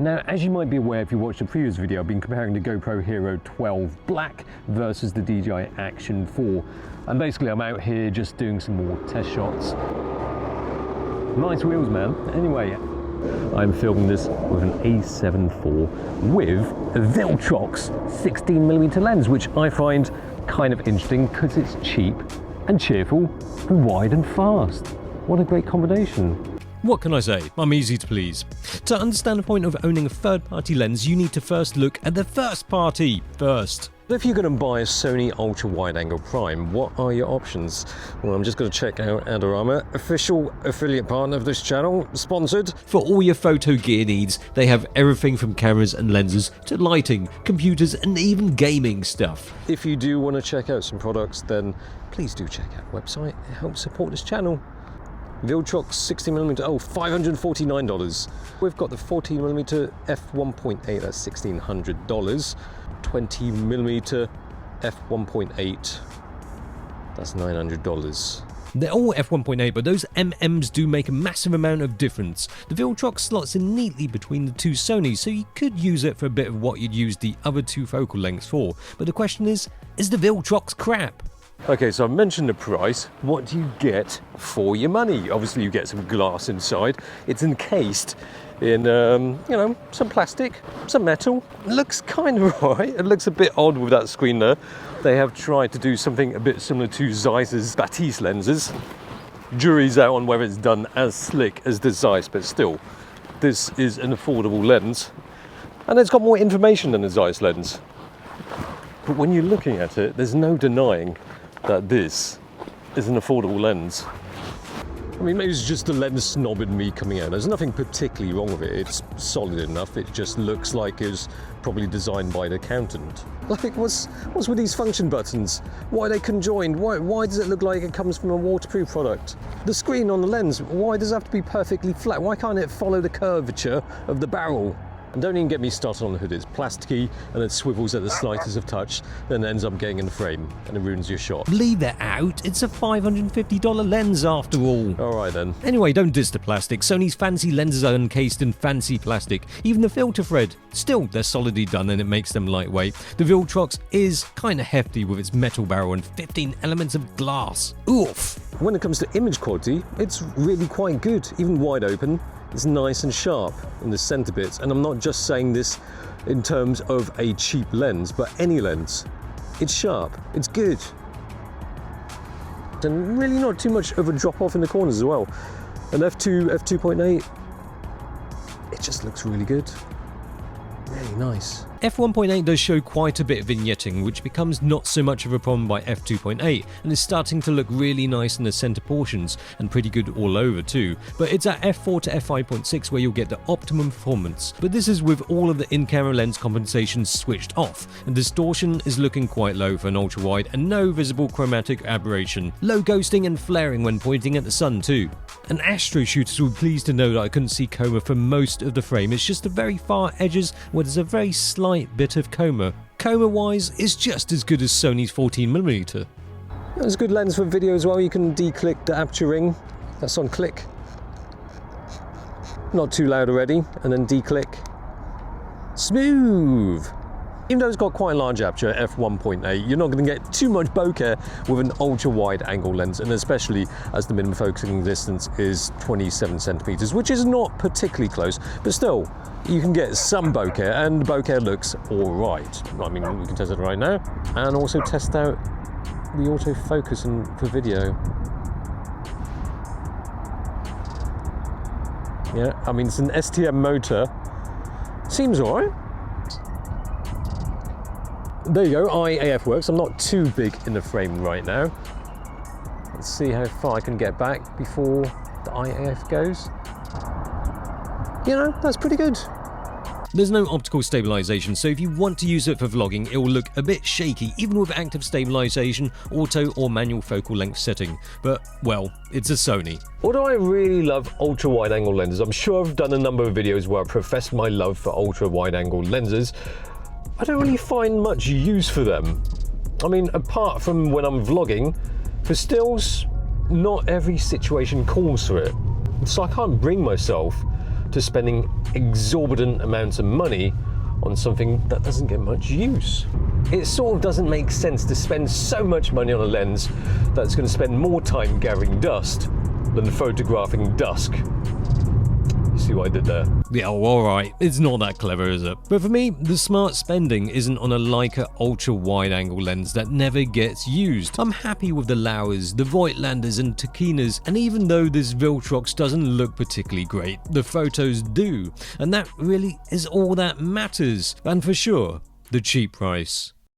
Now, as you might be aware if you watched the previous video, I've been comparing the GoPro Hero 12 Black versus the DJI Action 4. And basically I'm out here just doing some more test shots. Nice wheels, man. Anyway, I'm filming this with an A7 IV with a Viltrox 16mm lens, which I find kind of interesting because it's cheap and cheerful and wide and fast. What a great combination. What can I say? I'm easy to please. To understand the point of owning a third-party lens, you need to first look at the first party first. If you're going to buy a Sony ultra-wide-angle prime, what are your options? Well, I'm just going to check out Adorama, official affiliate partner of this channel, sponsored. For all your photo gear needs, they have everything from cameras and lenses to lighting, computers and even gaming stuff. If you do want to check out some products, then please do check out the website. It helps support this channel. Viltrox 16mm, oh, $549. We've got the 14mm f1.8, that's $1,600. 20mm f1.8, that's $900. They're all f1.8, but those MMs do make a massive amount of difference. The Viltrox slots in neatly between the two Sonys, so you could use it for a bit of what you'd use the other two focal lengths for. But the question is the Viltrox crap? Okay, so I mentioned the price. What do you get for your money? Obviously you get some glass inside. It's encased in, you know, some plastic, some metal. It looks kind of right. It looks a bit odd with that screen there. They have tried to do something a bit similar to Zeiss's Batiste lenses. Jury's out on whether it's done as slick as the Zeiss, but still, this is an affordable lens. And it's got more information than the Zeiss lens. But when you're looking at it, there's no denying that this is an affordable lens. I mean, maybe it's just the lens snob in me coming out. There's nothing particularly wrong with it. It's solid enough. It just looks like it was probably designed by an accountant. Like, what's with these function buttons? Why are they conjoined? Why does it look like it comes from a waterproof product? The screen on the lens, why does it have to be perfectly flat? Why can't it follow the curvature of the barrel? And don't even get me started on the hood. It's plasticky and it swivels at the slightest of touch, then it ends up getting in the frame and it ruins your shot. Leave it out, it's a $550 lens after all. Alright then. Anyway, don't diss the plastic. Sony's fancy lenses are encased in fancy plastic. Even the filter thread. Still, they're solidly done and it makes them lightweight. The Viltrox is kinda hefty with its metal barrel and 15 elements of glass. Oof! When it comes to image quality, it's really quite good. Even wide open, it's nice and sharp in the center bits. And I'm not just saying this in terms of a cheap lens, but any lens. It's sharp, it's good. And really not too much of a drop off in the corners as well. An f2.8, it just looks really good. Really nice. f1.8 does show quite a bit of vignetting, which becomes not so much of a problem by f2.8, and is starting to look really nice in the center portions, and pretty good all over too. But it's at f4 to f5.6 where you'll get the optimum performance. But this is with all of the in-camera lens compensation switched off, and distortion is looking quite low for an ultra-wide, and no visible chromatic aberration. Low ghosting and flaring when pointing at the sun too. And astro shooters will be pleased to know that I couldn't see coma for most of the frame. It's just the very far edges where there's a very slight bit of coma. Coma-wise, it's just as good as Sony's 14mm. It's a good lens for video as well. You can declick the aperture ring. That's on click. Not too loud already. And then declick. Smooth! Even though it's got quite a large aperture, f1.8, you're not going to get too much bokeh with an ultra-wide angle lens, and especially as the minimum focusing distance is 27 centimeters, which is not particularly close, but still, you can get some bokeh, and the bokeh looks all right. I mean, we can test it right now, and also test out the autofocus for video. Yeah, I mean, it's an STM motor. Seems all right. There you go, IAF works. I'm not too big in the frame right now. Let's see how far I can get back before the IAF goes. You know, that's pretty good. There's no optical stabilization, so if you want to use it for vlogging, it will look a bit shaky, even with active stabilization, auto or manual focal length setting. But, well, it's a Sony. Although I really love ultra-wide angle lenses, I'm sure I've done a number of videos where I profess my love for ultra-wide angle lenses, I don't really find much use for them. I mean, apart from when I'm vlogging, for stills, not every situation calls for it. So I can't bring myself to spending exorbitant amounts of money on something that doesn't get much use. It sort of doesn't make sense to spend so much money on a lens that's going to spend more time gathering dust than photographing dusk. You see what I did there? Yeah, well, alright, it's not that clever, is it? But for me, the smart spending isn't on a Leica ultra wide angle lens that never gets used. I'm happy with the Lauers, the Voigtlanders and Takinas, and even though this Viltrox doesn't look particularly great, the photos do. And that really is all that matters. And for sure, the cheap price.